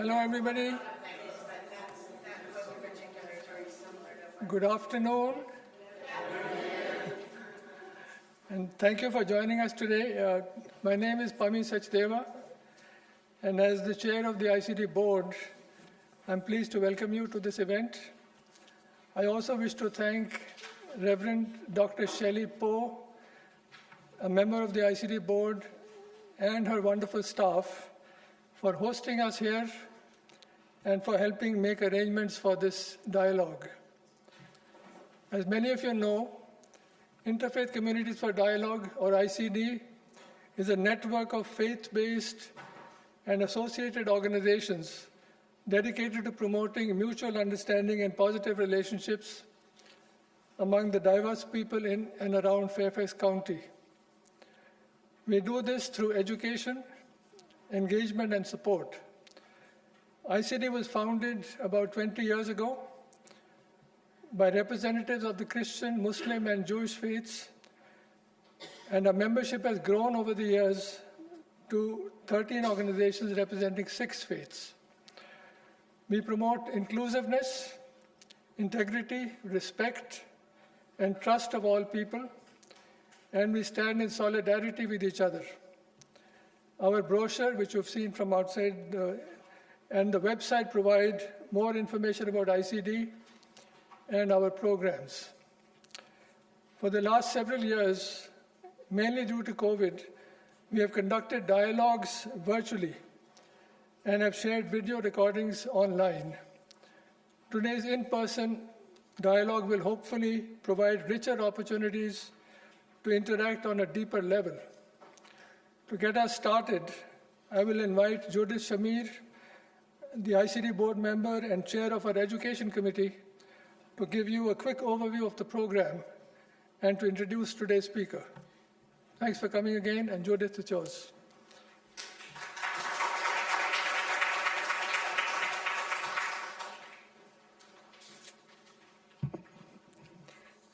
Hello, everybody. Good afternoon. And thank you for joining us today. My name is Pami Sachdeva, and as the chair of the ICD board, I'm pleased to welcome you to this event. I also wish to thank Reverend Dr. Shelley Poe, a member of the ICD board, and her wonderful staff for hosting us here and for helping make arrangements for this dialogue. As many of you know, Interfaith Communities for Dialogue, or ICD, is a network of faith-based and associated organizations dedicated to promoting mutual understanding and positive relationships among the diverse people in and around Fairfax County. We do this through education, engagement, and support. ICD was founded about 20 years ago by representatives of the Christian, Muslim, and Jewish faiths, and our membership has grown over the years to 13 organizations representing 6 faiths. We promote inclusiveness, integrity, respect, and trust of all people, and we stand in solidarity with each other. Our brochure, which you've seen from outside, and the website provide more information about ICD and our programs. For the last several years, mainly due to COVID, we have conducted dialogues virtually and have shared video recordings online. Today's in-person dialogue will hopefully provide richer opportunities to interact on a deeper level. To get us started, I will invite Judith Shamir, the ICD board member and chair of our education committee, to give you a quick overview of the program and to introduce today's speaker. Thanks for coming again, and Judith, it's yours.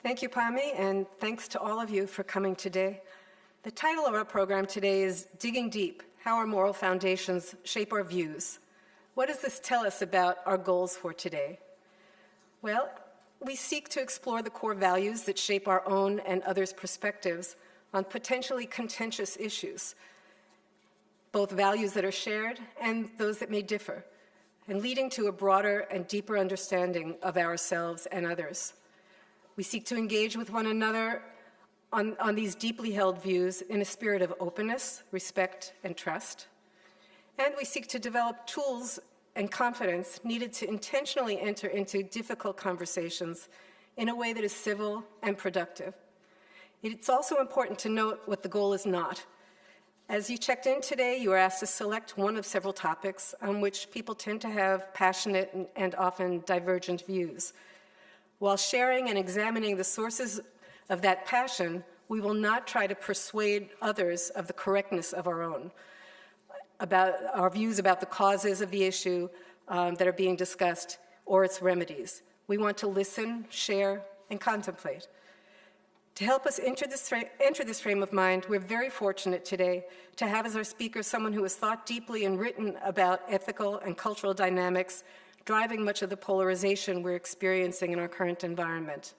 Thank you, Pami, and thanks to all of you for coming today. The title of our program today is Digging Deep, How Our Moral Foundations Shape Our Views. What does this tell us about our goals for today? Well, we seek to explore the core values that shape our own and others' perspectives on potentially contentious issues, both values that are shared and those that may differ, and leading to a broader and deeper understanding of ourselves and others. We seek to engage with one another on these deeply held views in a spirit of openness, respect, and trust. And we seek to develop tools and confidence needed to intentionally enter into difficult conversations in a way that is civil and productive. It's also important to note what the goal is not. As you checked in today, you were asked to select one of several topics on which people tend to have passionate and often divergent views. While sharing and examining the sources of that passion, we will not try to persuade others of the correctness of our own, about our views about the causes of the issue that are being discussed or its remedies. We want to listen, share, and contemplate. To help us enter this frame of mind, we're very fortunate today to have as our speaker someone who has thought deeply and written about ethical and cultural dynamics driving much of the polarization we're experiencing in our current environment.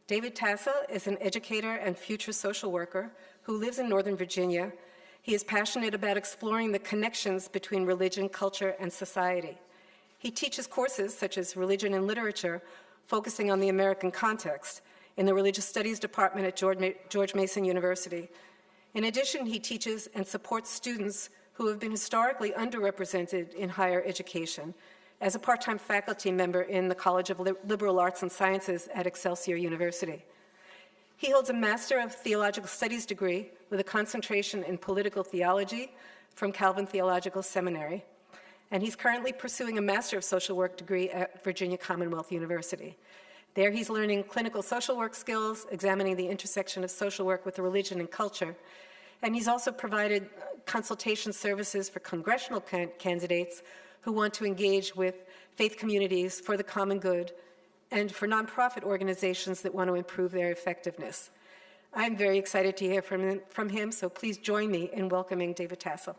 David Tassel is an educator and future social worker who lives in Northern Virginia. He is passionate about exploring the connections between religion, culture, and society. He teaches courses such as Religion and Literature, focusing on the American context, in the Religious Studies Department at George Mason University. In addition, he teaches and supports students who have been historically underrepresented in higher education as a part-time faculty member in the College of Liberal Arts and Sciences at Excelsior University. He holds a Master of Theological Studies degree with a concentration in political theology from Calvin Theological Seminary, and he's currently pursuing a Master of Social Work degree at Virginia Commonwealth University. There he's learning clinical social work skills, examining the intersection of social work with religion and culture, and he's also provided consultation services for congressional candidates who want to engage with faith communities for the common good and for nonprofit organizations that want to improve their effectiveness. I'm very excited to hear from him, so please join me in welcoming David Tassel.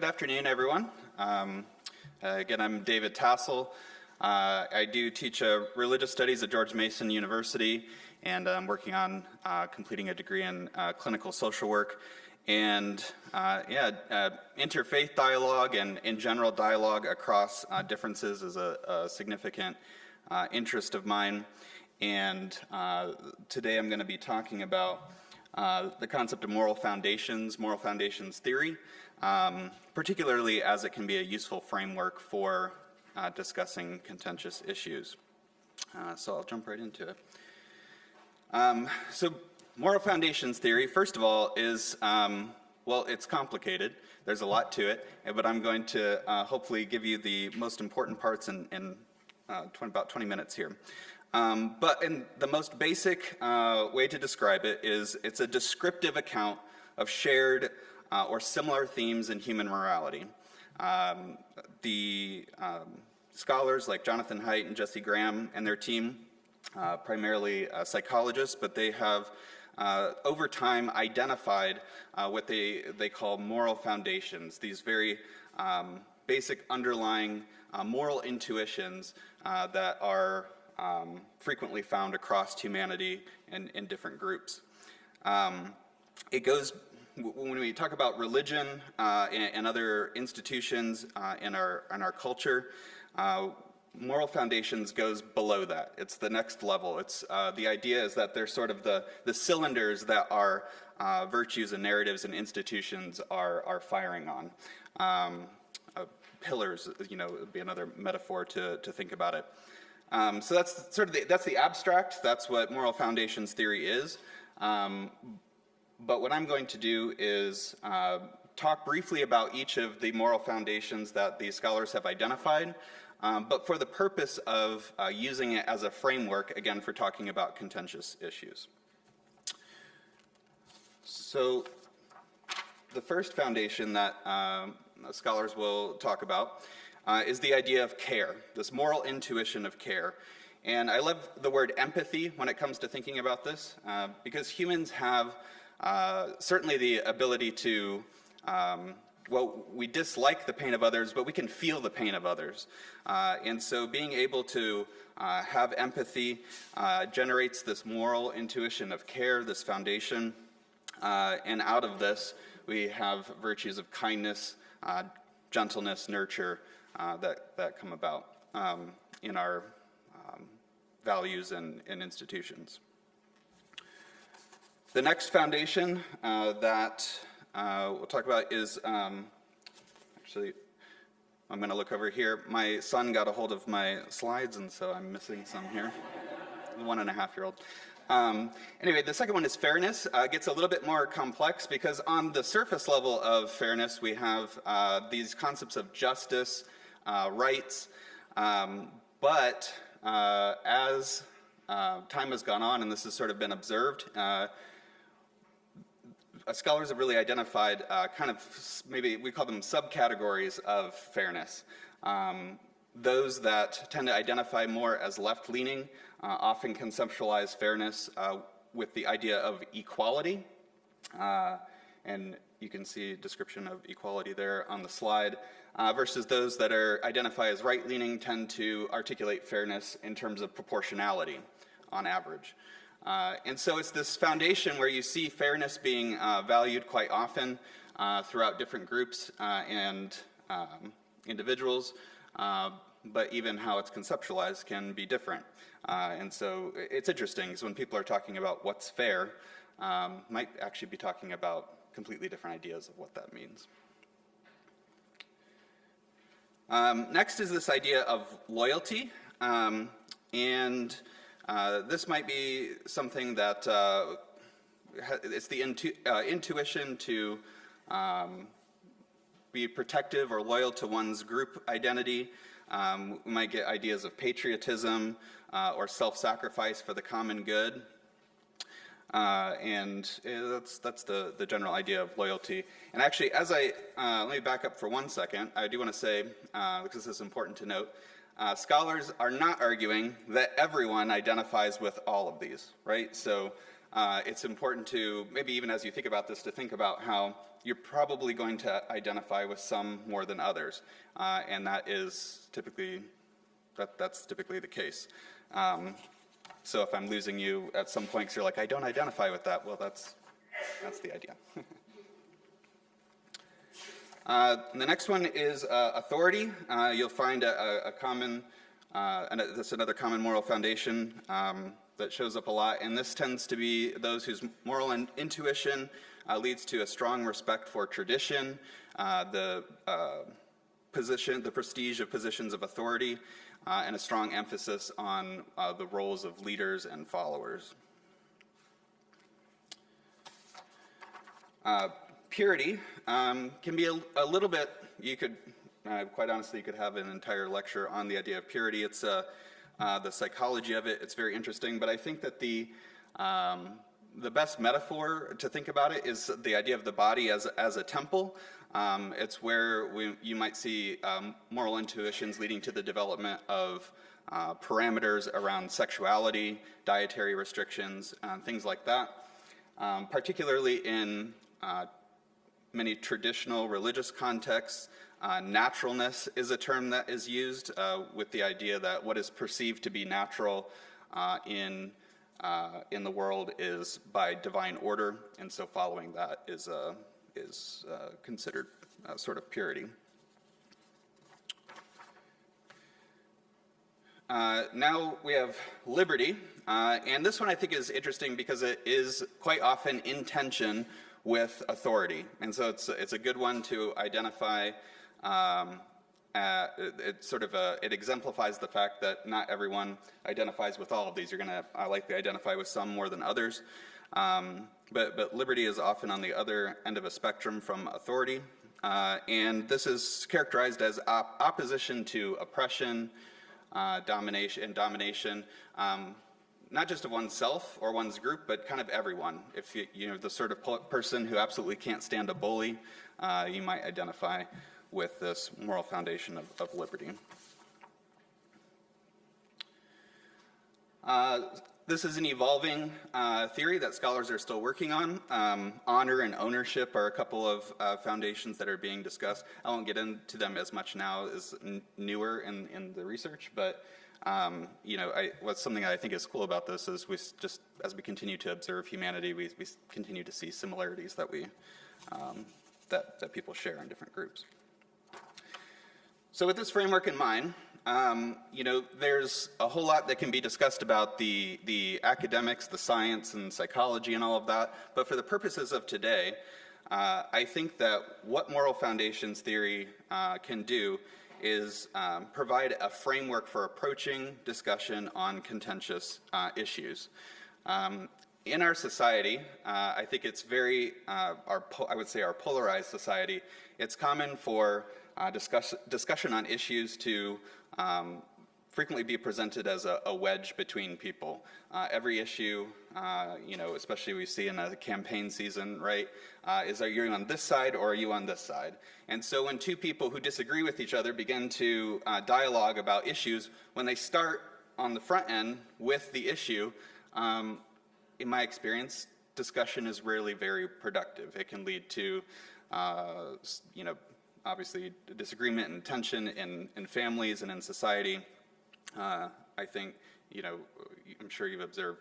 afternoon, everyone. Again, I'm David Tassel. I do teach religious studies at George Mason University, and I'm working on completing a degree in clinical social work. And interfaith dialogue and in general dialogue across differences is a significant interest of mine. And today I'm going to be talking about the concept of moral foundations theory, particularly as it can be a useful framework for discussing contentious issues. So I'll jump right into it. So moral foundations theory, first of all, is, well, it's complicated. There's a lot to it, but I'm going to hopefully give you the most important parts in about 20 minutes here. But in the most basic way to describe it is it's a descriptive account of shared or similar themes in human morality. The scholars like Jonathan Haidt and Jesse Graham and their team, primarily psychologists, but they have over time identified what they call moral foundations, these very basic underlying moral intuitions that are frequently found across humanity and in different groups. It goes, when we talk about religion and other institutions in our culture, moral foundations goes below that. It's the next level. It's the idea is that they're sort of the cylinders that our virtues and narratives and institutions are firing on. Pillars, would be another metaphor to think about it. So that's sort of that's the abstract. That's what moral foundations theory is. But what I'm going to do is talk briefly about each of the moral foundations that these scholars have identified, but for the purpose of using it as a framework, again, for talking about contentious issues. So the first foundation that scholars will talk about is the idea of care, this moral intuition of care. And I love the word empathy when it comes to thinking about this, because humans have certainly the ability to, we dislike the pain of others, but we can feel the pain of others. And so being able to have empathy generates this moral intuition of care, this foundation. And out of this, we have virtues of kindness, gentleness, nurture, that come about in our values and institutions. The next foundation that we'll talk about is, actually, I'm going to look over here. My son got a hold of my slides, and so I'm missing some here. 1.5-year-old. Anyway, the second one is fairness. It gets a little bit more complex because on the surface level of fairness, we have these concepts of justice, rights, but as time has gone on, and this has sort of been observed, scholars have really identified kind of, maybe we call them subcategories of fairness. Those that tend to identify more as left-leaning often conceptualize fairness with the idea of equality. And you can see a description of equality there on the slide. Versus those that identify as right-leaning tend to articulate fairness in terms of proportionality on average. And so it's this foundation where you see fairness being valued quite often throughout different groups and individuals, but even how it's conceptualized can be different. And so it's interesting because when people are talking about what's fair, might actually be talking about completely different ideas of what that means. Next is this idea of loyalty, and this might be something that it's the intuition to be protective or loyal to one's group identity. We might get ideas of patriotism or self-sacrifice for the common good. And that's the general idea of loyalty. And actually, as let me back up for 1 second. I do want to say, because this is important to note, scholars are not arguing that everyone identifies with all of these, right? So it's important to, maybe even as you think about this, to think about how you're probably going to identify with some more than others, and that's typically the case. So if I'm losing you at some point 'cause you're like, I don't identify with that, well, that's the idea. The next one is authority. You'll find a common, and that's another common moral foundation that shows up a lot, and this tends to be those whose moral intuition leads to a strong respect for tradition, the prestige of positions of authority, and a strong emphasis on the roles of leaders and followers. Purity can be a little bit, you could, quite honestly, you could have an entire lecture on the idea of purity. It's the psychology of it. It's very interesting, but I think that the best metaphor to think about it is the idea of the body as a temple. It's where you might see moral intuitions leading to the development of parameters around sexuality, dietary restrictions, things like that. Particularly in many traditional religious contexts, naturalness is a term that is used with the idea that what is perceived to be natural in the world is by divine order, and so following that is considered sort of purity. Now we have liberty, and this one I think is interesting because it is quite often in tension with authority, and so it's a good one to identify. It exemplifies the fact that not everyone identifies with all of these. You're going to likely identify with some more than others, but liberty is often on the other end of a spectrum from authority, and this is characterized as opposition to oppression, domination, not just of oneself or one's group, but kind of everyone. If you're the sort of person who absolutely can't stand a bully, you might identify with this moral foundation of liberty. This is an evolving theory that scholars are still working on. Honor and ownership are a couple of foundations that are being discussed. I won't get into them as much now as newer in the research, but what's something I think is cool about this is as we continue to observe humanity, we continue to see similarities that that people share in different groups. So with this framework in mind, there's a whole lot that can be discussed about the academics, the science, and psychology and all of that. But for the purposes of today, I think that what moral foundations theory can do is provide a framework for approaching discussion on contentious issues. In our society, I think it's very, I would say our polarized society, it's common for discussion on issues to frequently be presented as a wedge between people. Every issue, especially we see in a campaign season, right, is are you on this side or are you on this side? And so when two people who disagree with each other begin to dialogue about issues, when they start on the front end with the issue, in my experience, discussion is rarely very productive. It can lead to, obviously disagreement and tension in families and in society. I think, I'm sure you've observed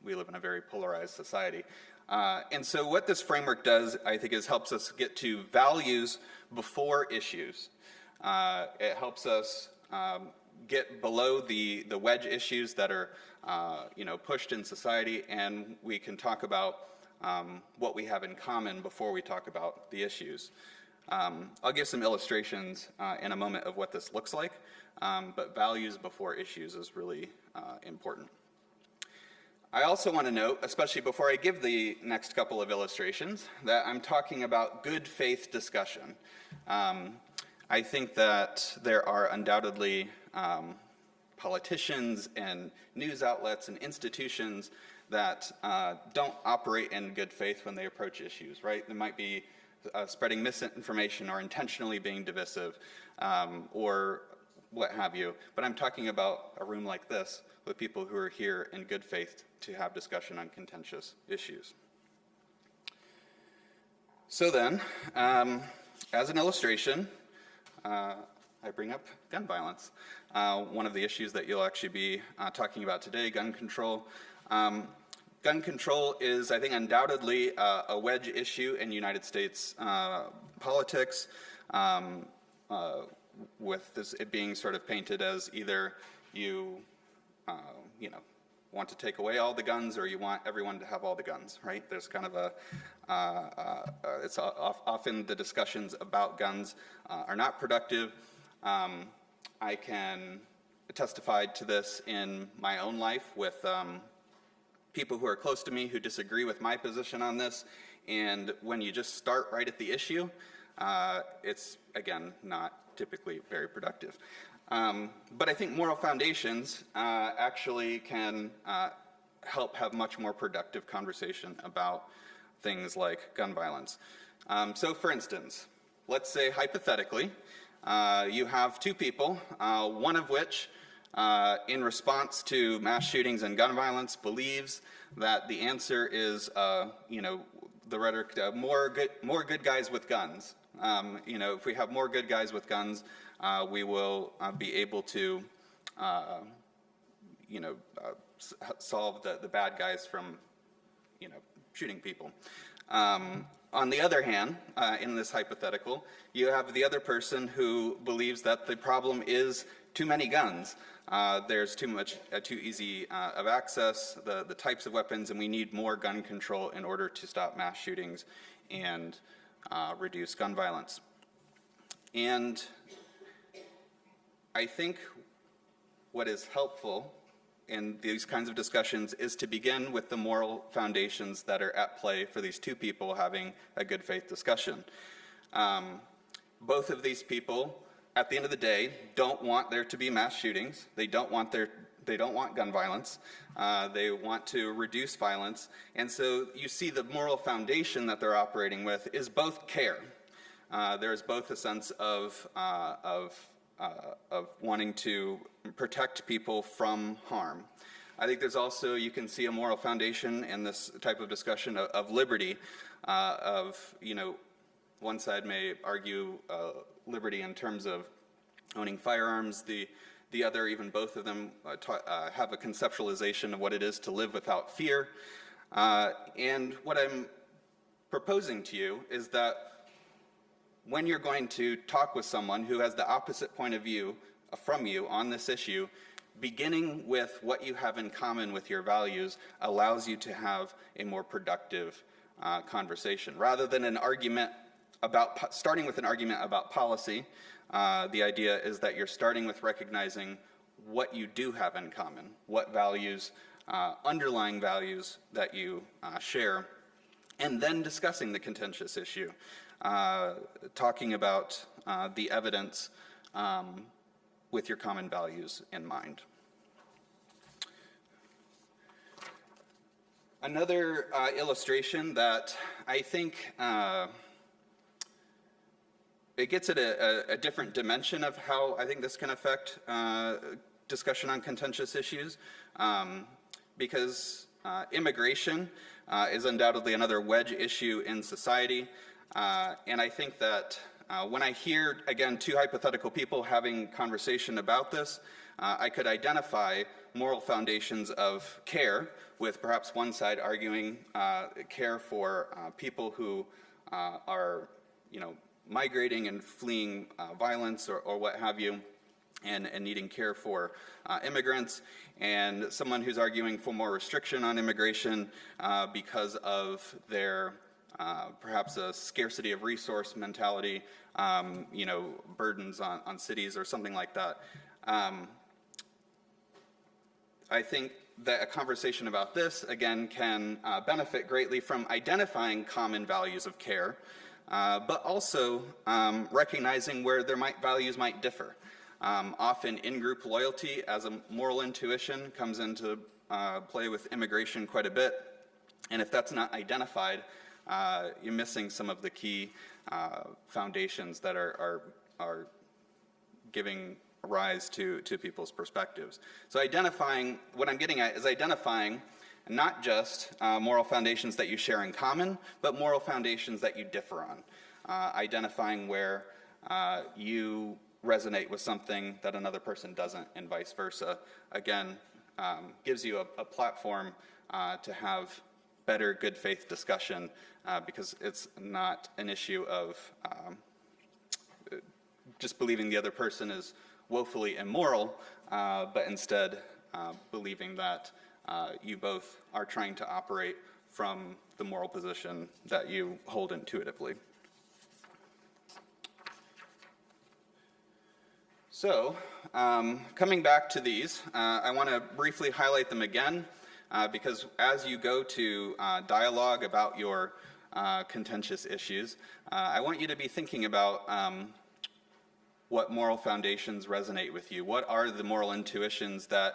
we live in a very polarized society. And so what this framework does, I think, is helps us get to values before issues. It helps us get below the wedge issues that are, pushed in society, and we can talk about what we have in common before we talk about the issues. I'll give some illustrations in a moment of what this looks like, but values before issues is really important. I also want to note, especially before I give the next couple of illustrations, that I'm talking about good faith discussion. I think that there are undoubtedly politicians and news outlets and institutions that don't operate in good faith when they approach issues, right? They might be spreading misinformation or intentionally being divisive or what have you. But I'm talking about a room like this with people who are here in good faith to have discussion on contentious issues. So then, as an illustration, I bring up gun violence. One of the issues that you'll actually be talking about today, gun control. Gun control is, I think, undoubtedly a wedge issue in United States politics, with this, it being sort of painted as either you want to take away all the guns or you want everyone to have all the guns, right? There's kind of a, it's often the discussions about guns are not productive. I can testify to this in my own life with people who are close to me who disagree with my position on this, and when you just start right at the issue, it's, again, not typically very productive. But I think moral foundations actually can help have much more productive conversation about things like gun violence. So for instance, let's say hypothetically, you have two people, one of which in response to mass shootings and gun violence believes that the answer is, the rhetoric, more good guys with guns. If we have more good guys with guns, we will be able to, solve the bad guys from, shooting people. On the other hand, in this hypothetical, you have the other person who believes that the problem is too many guns. There's too easy of access, the types of weapons, and we need more gun control in order to stop mass shootings and reduce gun violence. And I think what is helpful in these kinds of discussions is to begin with the moral foundations that are at play for these two people having a good faith discussion. Both of these people, at the end of the day, don't want there to be mass shootings. They don't want gun violence. They want to reduce violence. And so you see the moral foundation that they're operating with is both care. There's both a sense of wanting to protect people from harm. I think there's also, you can see a moral foundation in this type of discussion of liberty, one side may argue liberty in terms of owning firearms, the other, even both of them, have a conceptualization of what it is to live without fear. And what I'm proposing to you is that when you're going to talk with someone who has the opposite point of view from you on this issue, beginning with what you have in common with your values allows you to have a more productive conversation. Rather than an argument about, starting with an argument about policy, the idea is that you're starting with recognizing what you do have in common, what values, underlying values that you share, and then discussing the contentious issue. Talking about the evidence with your common values in mind. Another illustration that I think it gets at a different dimension of how I think this can affect discussion on contentious issues, because immigration is undoubtedly another wedge issue in society. And I think that when I hear, again, two hypothetical people having conversation about this, I could identify moral foundations of care, with perhaps one side arguing care for people who are, migrating and fleeing violence or what have you, and needing care for immigrants, and someone who's arguing for more restriction on immigration because of their perhaps a scarcity of resource mentality, burdens on cities or something like that. I think that a conversation about this, again, can benefit greatly from identifying common values of care, but also recognizing where their values might differ. Often in-group loyalty as a moral intuition comes into play with immigration quite a bit, and if that's not identified, you're missing some of the key foundations that are giving rise to people's perspectives. So identifying, what I'm getting at is identifying not just moral foundations that you share in common, but moral foundations that you differ on, identifying where you resonate with something that another person doesn't, and vice versa. Again, gives you a platform to have better good faith discussion, because it's not an issue of just believing the other person is woefully immoral, but instead believing that you both are trying to operate from the moral position that you hold intuitively. So, coming back to these, I want to briefly highlight them again, because as you go to dialogue about your contentious issues, I want you to be thinking about what moral foundations resonate with you. What are the moral intuitions that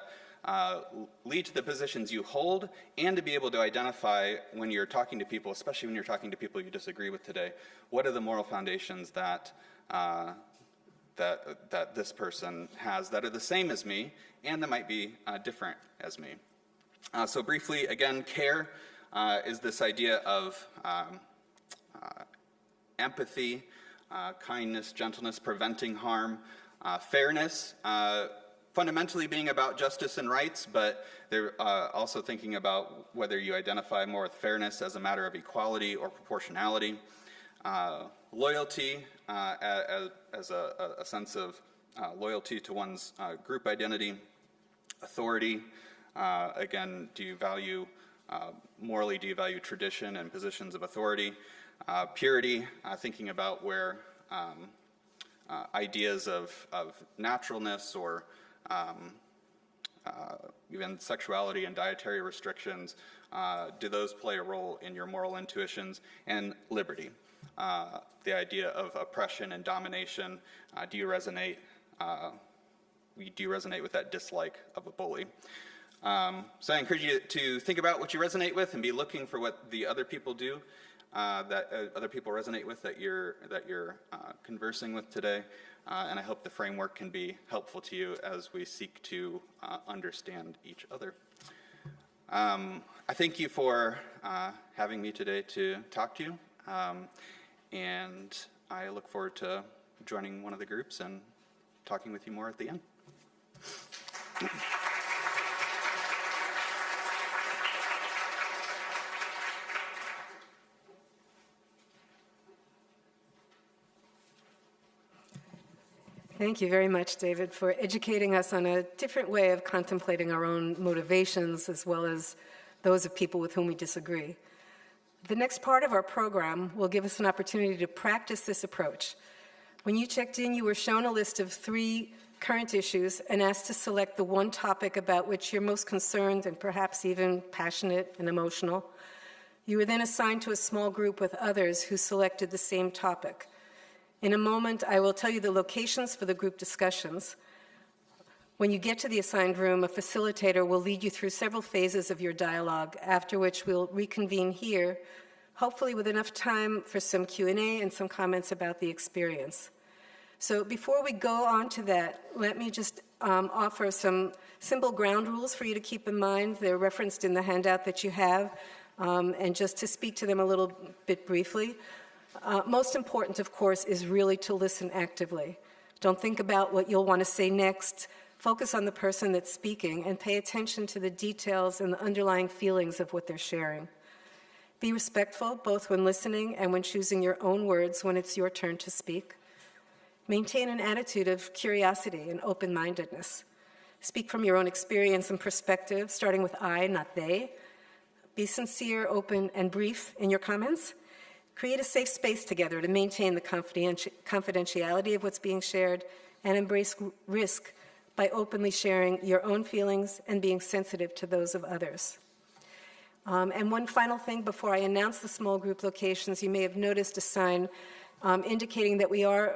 lead to the positions you hold, and to be able to identify when you're talking to people, especially when you're talking to people you disagree with today, what are the moral foundations that that this person has that are the same as me and that might be different as me. So briefly, again, care is this idea of empathy, kindness, gentleness, preventing harm, fairness, fundamentally being about justice and rights, but they're also thinking about whether you identify more with fairness as a matter of equality or proportionality. Loyalty as a sense of loyalty to one's group identity. Authority, again, do you value, morally, do you value tradition and positions of authority? Purity, thinking about where ideas of naturalness or even sexuality and dietary restrictions, do those play a role in your moral intuitions? And liberty, the idea of oppression and domination, do you resonate with that dislike of a bully? So I encourage you to think about what you resonate with and be looking for what the other people do, that other people resonate with, that you're conversing with today. And I hope the framework can be helpful to you as we seek to understand each other. I thank you for having me today to talk to you. And I look forward to joining one of the groups and talking with you more at the end. Thank you very much, David, for educating us on a different way of contemplating our own motivations as well as those of people with whom we disagree. The next part of our program will give us an opportunity to practice this approach. When you checked in, you were shown a list of 3 current issues and asked to select the one topic about which you're most concerned and perhaps even passionate and emotional. You were then assigned to a small group with others who selected the same topic. In a moment, I will tell you the locations for the group discussions. When you get to the assigned room, a facilitator will lead you through several phases of your dialogue, after which we'll reconvene here, hopefully with enough time for some Q&A and some comments about the experience. So before we go on to that, let me just offer some simple ground rules for you to keep in mind. They're referenced in the handout that you have, and just to speak to them a little bit briefly. Most important, of course, is really to listen actively. Don't think about what you'll want to say next. Focus on the person that's speaking and pay attention to the details and the underlying feelings of what they're sharing. Be respectful, both when listening and when choosing your own words when it's your turn to speak. Maintain an attitude of curiosity and open-mindedness. Speak from your own experience and perspective, starting with I, not they. Be sincere, open, and brief in your comments. Create a safe space together to maintain the confidentiality of what's being shared, and embrace risk by openly sharing your own feelings and being sensitive to those of others. And one final thing before I announce the small group locations, you may have noticed a sign indicating that we are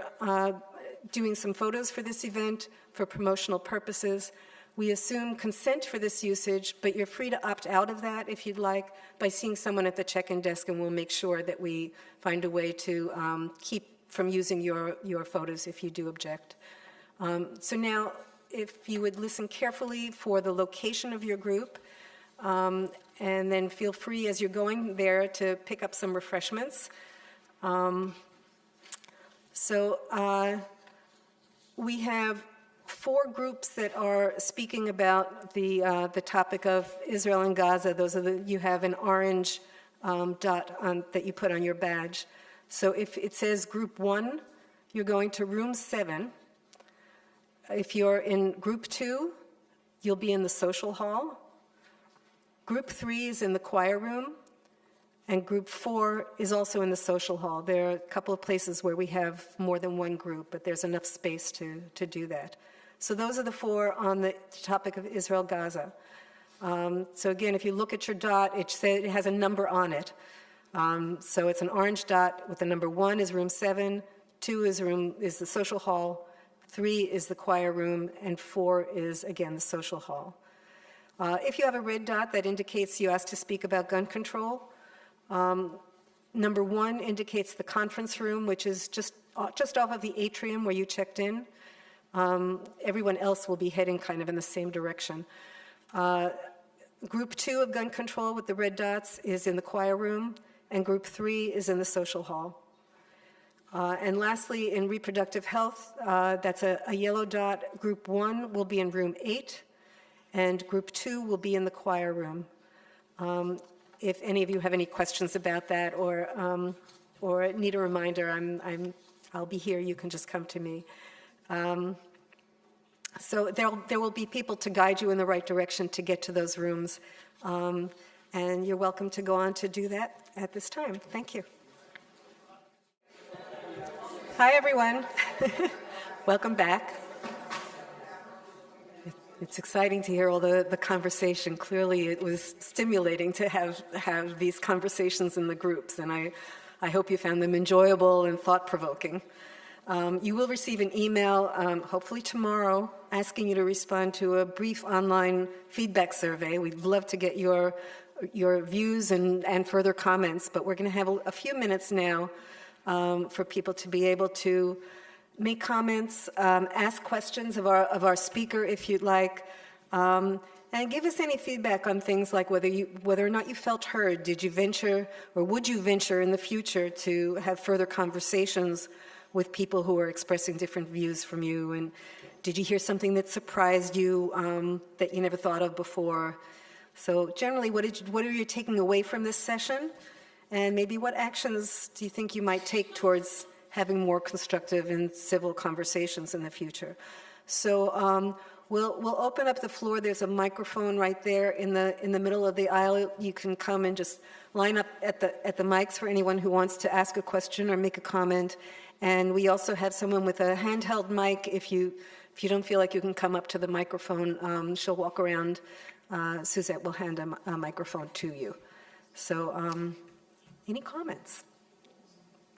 doing some photos for this event for promotional purposes. We assume consent for this usage, but you're free to opt out of that if you'd like by seeing someone at the check-in desk, and we'll make sure that we find a way to keep from using your photos if you do object. So now, if you would listen carefully for the location of your group, And then feel free as you're going there to pick up some refreshments. We have 4 groups that are speaking about the topic of Israel and Gaza. Those are you have an orange dot that you put on your badge. So if it says Group 1, you're going to room 7. If you're in Group 2, you'll be in the social hall. Group 3 is in the choir room. And Group 4 is also in the social hall. There are a couple of places where we have more than one group, but there's enough space to do that. So those are the 4 on the topic of Israel-Gaza. So again, if you look at your dot, it has a number on it. So it's an orange dot with the number 1 is room 7, 2 is the social hall, 3 is the choir room, and 4 is, again, the social hall. If you have a red dot, that indicates you asked to speak about gun control. Number 1 indicates the conference room, which is just off of the atrium where you checked in. Everyone else will be heading kind of in the same direction. Group 2 of gun control with the red dots is in the choir room, and Group 3 is in the social hall. And lastly, in reproductive health, that's a yellow dot. Group 1 will be in room 8, and Group 2 will be in the choir room. If any of you have any questions about that or need a reminder, I'll be here. You can just come to me. So there will be people to guide you in the right direction to get to those rooms. And you're welcome to go on to do that at this time. Thank you. Hi, everyone. Welcome back. It's exciting to hear all the conversation. Clearly, it was stimulating to have these conversations in the groups, and I hope you found them enjoyable and thought-provoking. You will receive an email, hopefully tomorrow, asking you to respond to a brief online feedback survey. We'd love to get your views and further comments, but we're going to have a few minutes now for people to be able to make comments, ask questions of our speaker if you'd like, and give us any feedback on things like whether or not you felt heard. Did you venture or would you venture in the future to have further conversations with people who are expressing different views from you? And did you hear something that surprised you that you never thought of before? So generally, what are you taking away from this session? And maybe what actions do you think you might take towards having more constructive and civil conversations in the future? So we'll open up the floor. There's a microphone right there in the middle of the aisle. You can come and just line up at the mics for anyone who wants to ask a question or make a comment. And we also have someone with a handheld mic. If you don't feel like you can come up to the microphone, she'll walk around. Suzette will hand a microphone to you. So any comments?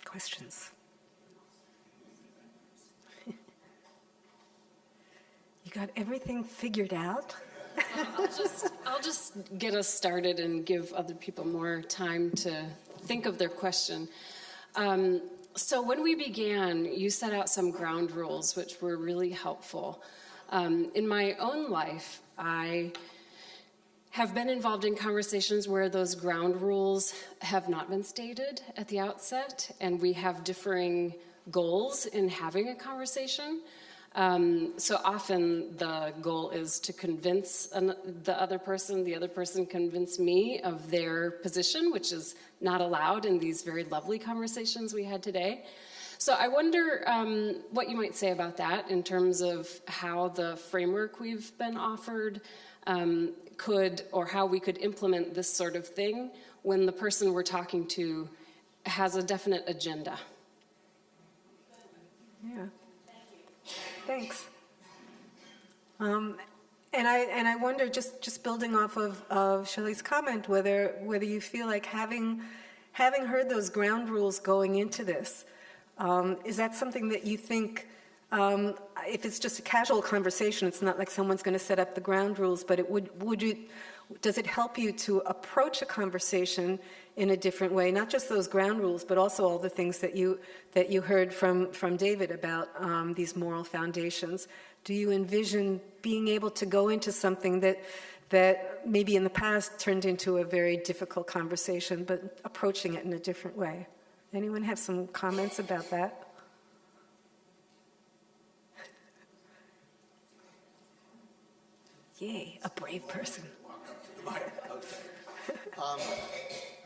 Questions? You got everything figured out? I'll just get us started and give other people more time to think of their question. So when we began, you set out some ground rules, which were really helpful. In my own life, I have been involved in conversations where those ground rules have not been stated at the outset, and we have differing goals in having a conversation. So often the goal is to convince the other person convince me of their position, which is not allowed in these very lovely conversations we had today. So I wonder what you might say about that in terms of how the framework we've been offered could, or how we could implement this sort of thing when the person we're talking to has a definite agenda. Yeah. Thanks. And I wonder, just building off of Shelley's comment, whether you feel like having heard those ground rules going into this, is that something that you think, if it's just a casual conversation, it's not like someone's going to set up the ground rules, but does it help you to approach a conversation in a different way? Not just those ground rules, but also all the things that you heard from David about these moral foundations. Do you envision being able to go into something that maybe in the past turned into a very difficult conversation, but approaching it in a different way. Anyone have some comments about that? Yay, a brave person.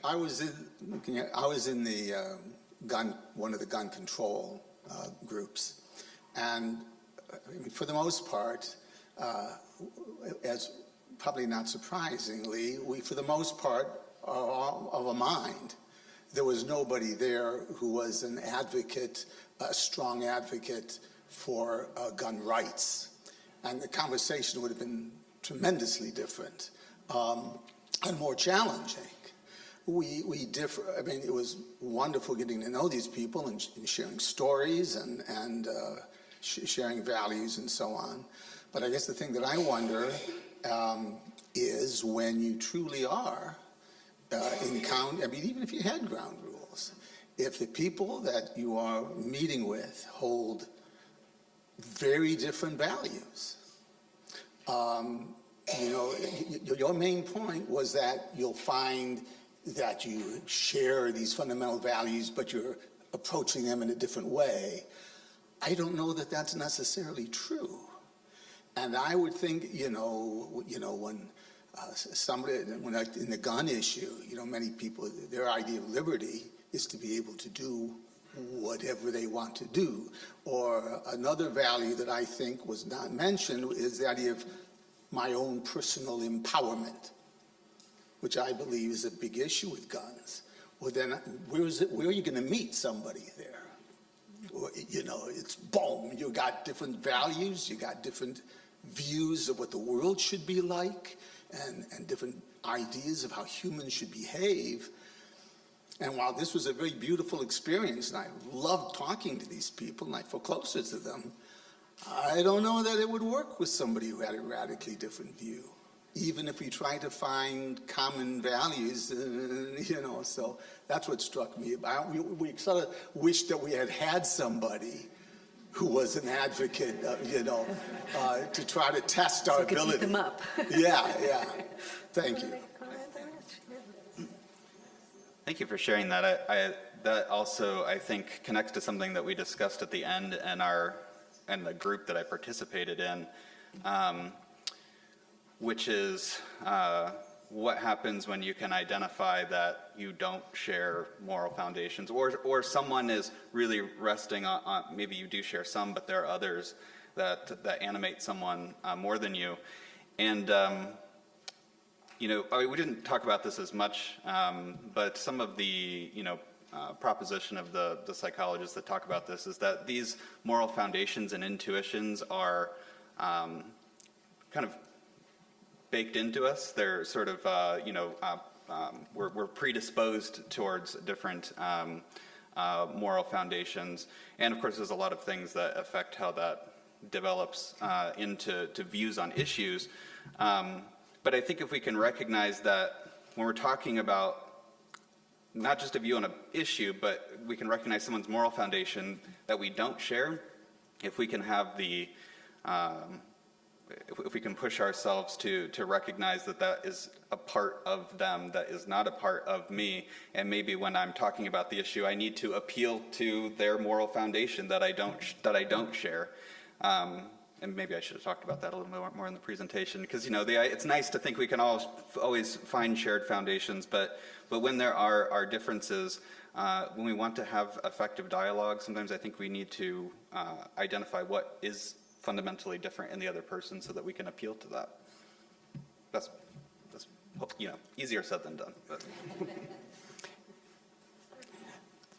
I was in the one of the gun control groups, and I mean, for the most part, as probably not surprisingly, we for the most part are all of a mind. There was nobody there who was an advocate, a strong advocate for gun rights, and the conversation would have been tremendously different and more challenging. We differ. I mean, it was wonderful getting to know these people and sharing stories and sharing values and so on. But I guess the thing that I wonder is when you truly are I mean, even if you had ground rules, if the people that you are meeting with hold very different values. You know, your main point was that you'll find that you share these fundamental values, but you're approaching them in a different way. I don't know that that's necessarily true. And I would think, when somebody, in the gun issue, many people, their idea of liberty is to be able to do whatever they want to do. Or another value that I think was not mentioned is the idea of my own personal empowerment, which I believe is a big issue with guns. Well, then where are you going to meet somebody there? It's boom. You got different values. You got different views of what the world should be like, and different ideas of how humans should behave. And while this was a very beautiful experience, and I loved talking to these people, and I feel closer to them, I don't know that it would work with somebody who had a radically different view, even if we try to find common values, so that's what struck me. We sort of wish that we had somebody who was an advocate, to try to test our ability. Keep them up. Yeah. Thank you. Thank you for sharing that. That also, I think, connects to something that we discussed at the end in the group that I participated in, which is what happens when you can identify that you don't share moral foundations, or someone is really resting on maybe you do share some, but there are others that animate someone more than you. And we didn't talk about this as much, but some of the proposition of the psychologists that talk about this is that these moral foundations and intuitions are kind of baked into us. They're sort of, we're predisposed towards different moral foundations. And of course, there's a lot of things that affect how that develops into views on issues. But I think if we can recognize that when we're talking about not just a view on an issue, but we can recognize someone's moral foundation that we don't share, if we can have if we can push ourselves to recognize that is a part of them, that is not a part of me, and maybe when I'm talking about the issue, I need to appeal to their moral foundation that I don't share. And maybe I should have talked about that a little bit more in the presentation, because it's nice to think we can always find shared foundations, but when there are differences, when we want to have effective dialogue, sometimes I think we need to identify what is fundamentally different in the other person so that we can appeal to that. That's easier said than done. But.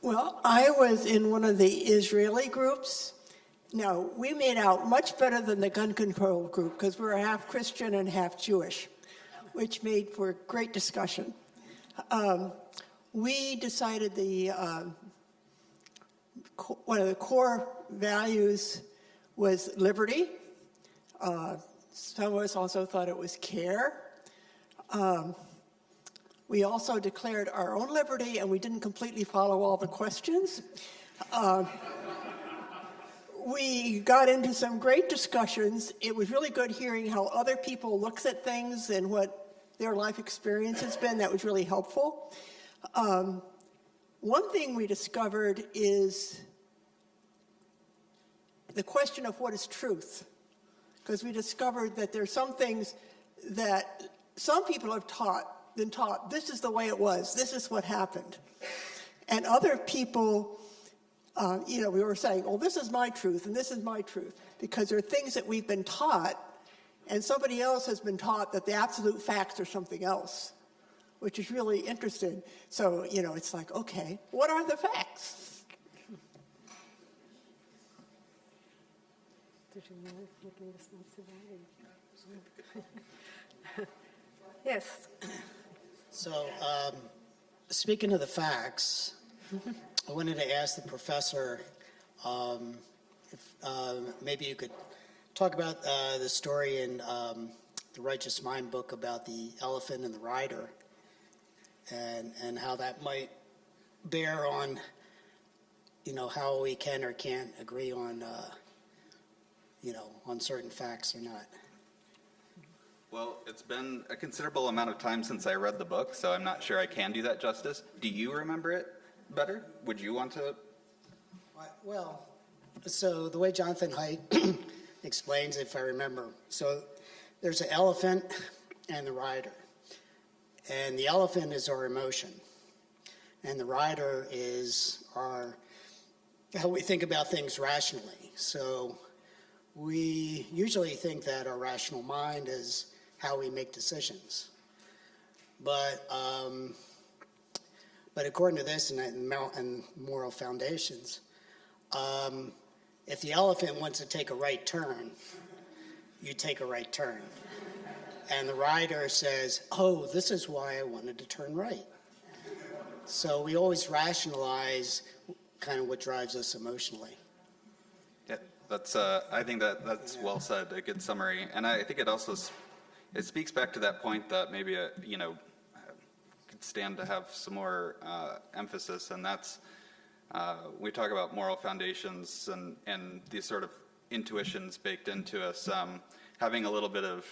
Well, I was in one of the Israeli groups. Now, we made out much better than the gun control group because we were half Christian and half Jewish, which made for great discussion. We decided one of the core values was liberty. Some of us also thought it was care. We also declared our own liberty, and we didn't completely follow all the questions. we got into some great discussions. It was really good hearing how other people look at things and what their life experience has been. That was really helpful. One thing we discovered is the question of what is truth, because we discovered that there's some things that some people have been taught, this is the way it was, this is what happened. And other people, we were saying, oh, this is my truth and this is my truth, because there are things that we've been taught and somebody else has been taught that the absolute facts are something else, which is really interesting. So, it's like, okay, what are the facts? Yes. So, speaking of the facts, I wanted to ask the professor if maybe you could talk about the story in the Righteous Mind book about the elephant and the rider, and how that might bear on, how we can or can't agree on, on certain facts or not. Well, it's been a considerable amount of time since I read the book, so I'm not sure I can do that justice. Do you remember it better? Would you want to? Well, so the way Jonathan Haidt explains, if I remember, so there's an elephant and the rider. And the elephant is our emotion. And the rider is how we think about things rationally. So we usually think that our rational mind is how we make decisions. But according to this and moral foundations, if the elephant wants to take a right turn, you take a right turn. And the rider says, oh, this is why I wanted to turn right. So we always rationalize kind of what drives us emotionally. Yeah, I think that's well said, a good summary. And I think it speaks back to that point that maybe, could stand to have some more emphasis, and that's, we talk about moral foundations and these sort of intuitions baked into us. Having a little bit of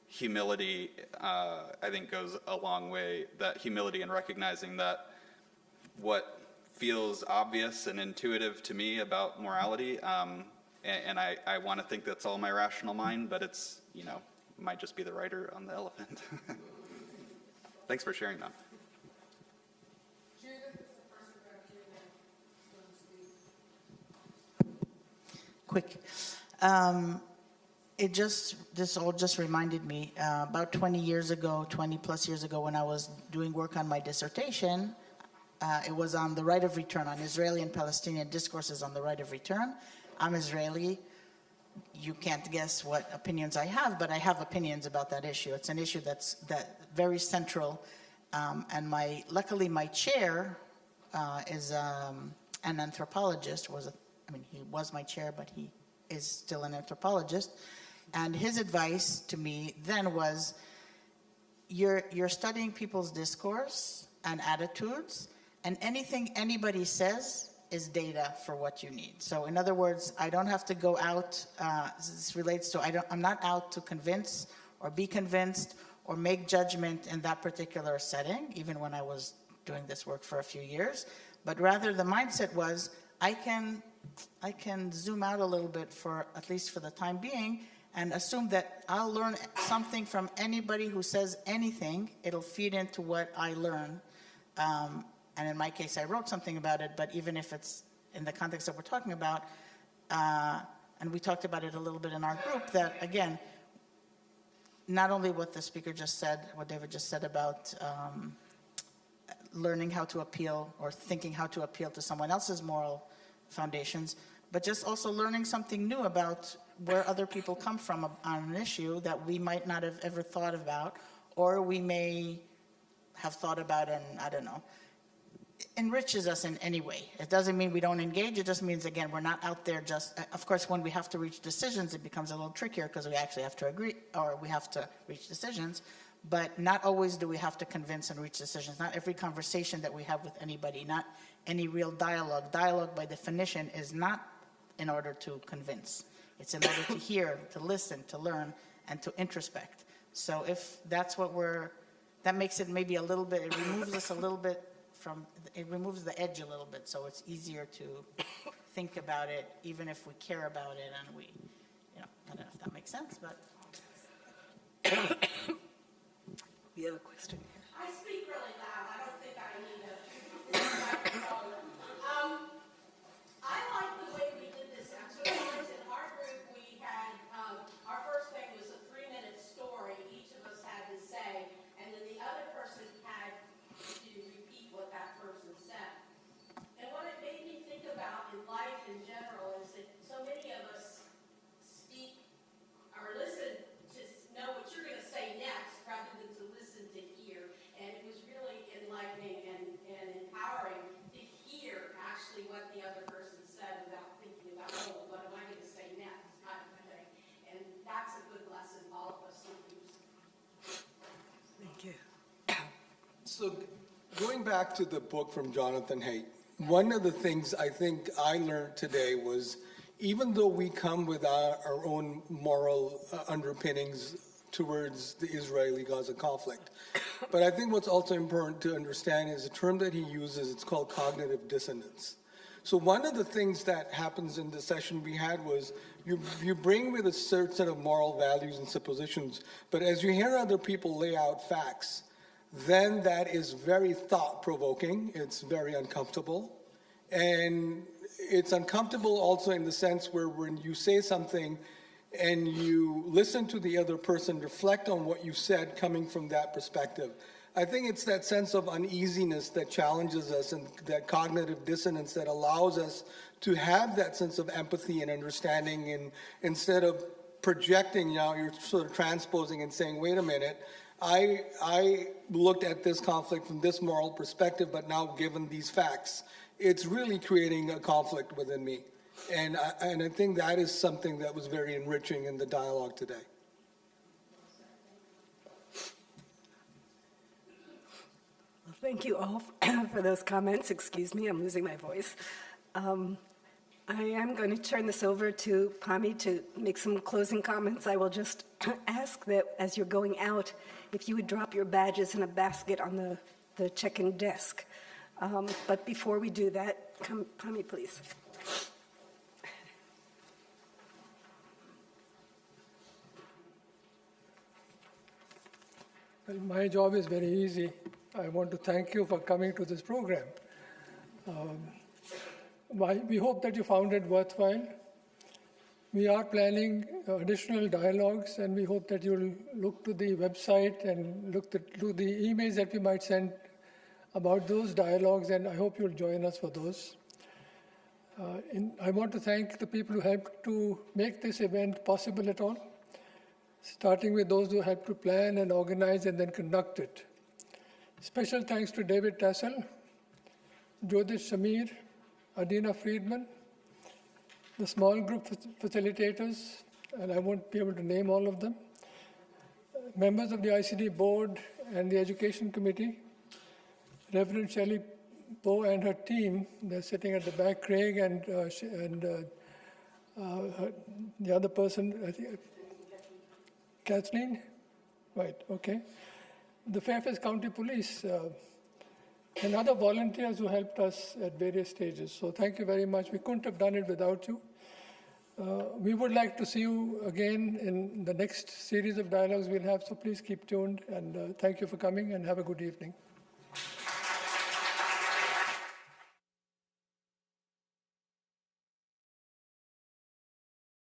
humility, I think, goes a long way. That humility in recognizing that what feels obvious and intuitive to me about morality, and I want to think that's all my rational mind, but it's, might just be the rider on the elephant. Thanks for sharing that. Quick. This all just reminded me, about 20 plus years ago, when I was doing work on my dissertation, it was on the right of return, on Israeli and Palestinian discourses on the right of return. I'm Israeli. You can't guess what opinions I have, but I have opinions about that issue. It's an issue that's very central, and luckily my chair is an anthropologist. He was my chair, but he is still an anthropologist. And his advice to me then was, you're studying people's discourse and attitudes, and anything anybody says is data for what you need. So in other words, I don't have to go out, this relates to, I'm not out to convince or be convinced or make judgment in that particular setting, even when I was doing this work for a few years, but rather the mindset was, I can zoom out a little bit, for at least for the time being, and assume that I'll learn something from anybody who says anything. It'll feed into what I learn. And in my case, I wrote something about it, but even if it's in the context that we're talking about, and we talked about it a little bit in our group, that again, not only what the speaker just said, what David just said about learning how to appeal or thinking how to appeal to someone else's moral foundations, but just also learning something new about where other people come from on an issue that we might not have ever thought about, or we may have thought about and, I don't know, enriches us in any way. It doesn't mean we don't engage. It just means, again, we're not out there just, of course, when we have to reach decisions, it becomes a little trickier because we actually have to agree, or we have to reach decisions, but not always do we have to convince and reach decisions. Not every conversation that we have with anybody, not any real dialogue. Dialogue, by definition, is not in order to convince. It's in order to hear, to listen, to learn, and to introspect. So if that's what that makes it maybe a little bit, it removes us a little bit it removes the edge a little bit, so it's easier to think about it, even if we care about it, and we, I don't know if that makes sense, but. We have a question here. I speak really loud. I don't think I need a microphone. I like the way we did this exercise. In our group, we had, our first thing was a 3-minute story each of us had to say, and then the other person had to repeat what that person said. And what it made me think about in life in general is that so many of us speak or listen to know what you're going to say next rather than to listen to hear. And it was really enlightening and empowering to hear actually what the other person said without thinking about, oh, what am I going to say next kind of thing. And that's a good lesson all of us can use. Thank you. So going back to the book from Jonathan Haidt, one of the things I think I learned today was even though we come with our own moral underpinnings towards the Israeli-Gaza conflict, but I think what's also important to understand is a term that he uses, it's called cognitive dissonance. So one of the things that happens in the session we had was you bring with a certain set of moral values and suppositions, but as you hear other people lay out facts, then that is very thought-provoking, it's very uncomfortable, and it's uncomfortable also in the sense where when you say something and you listen to the other person reflect on what you said coming from that perspective. I think it's that sense of uneasiness that challenges us and that cognitive dissonance that allows us to have that sense of empathy and understanding, and instead of projecting, you're sort of transposing and saying, wait a minute, I looked at this conflict from this moral perspective, but now given these facts, it's really creating a conflict within me. And I think that is something that was very enriching in the dialogue today. Well, thank you all for those comments. Excuse me, I'm losing my voice. I am going to turn this over to Pami to make some closing comments. I will just ask that as you're going out, if you would drop your badges in a basket on the check-in desk. But before we do that, come, Pami, please. Well, my job is very easy. I want to thank you for coming to this program. We hope that you found it worthwhile. We are planning additional dialogues, and we hope that you'll look to the website and look to the emails that we might send about those dialogues, and I hope you'll join us for those. I want to thank the people who helped to make this event possible at all, starting with those who helped to plan and organize and then conduct it. Special thanks to David Tassel, Jyotish Samir, Adina Friedman, the small group facilitators, and I won't be able to name all of them, members of the ICD board and the education committee, Reverend Shelley Poe and her team, they're sitting at the back, Craig and the other person, I think, Kathleen? Right, okay. The Fairfax County Police and other volunteers who helped us at various stages. So thank you very much. We couldn't have done it without you. We would like to see you again in the next series of dialogues we'll have, so please keep tuned, and thank you for coming and have a good evening.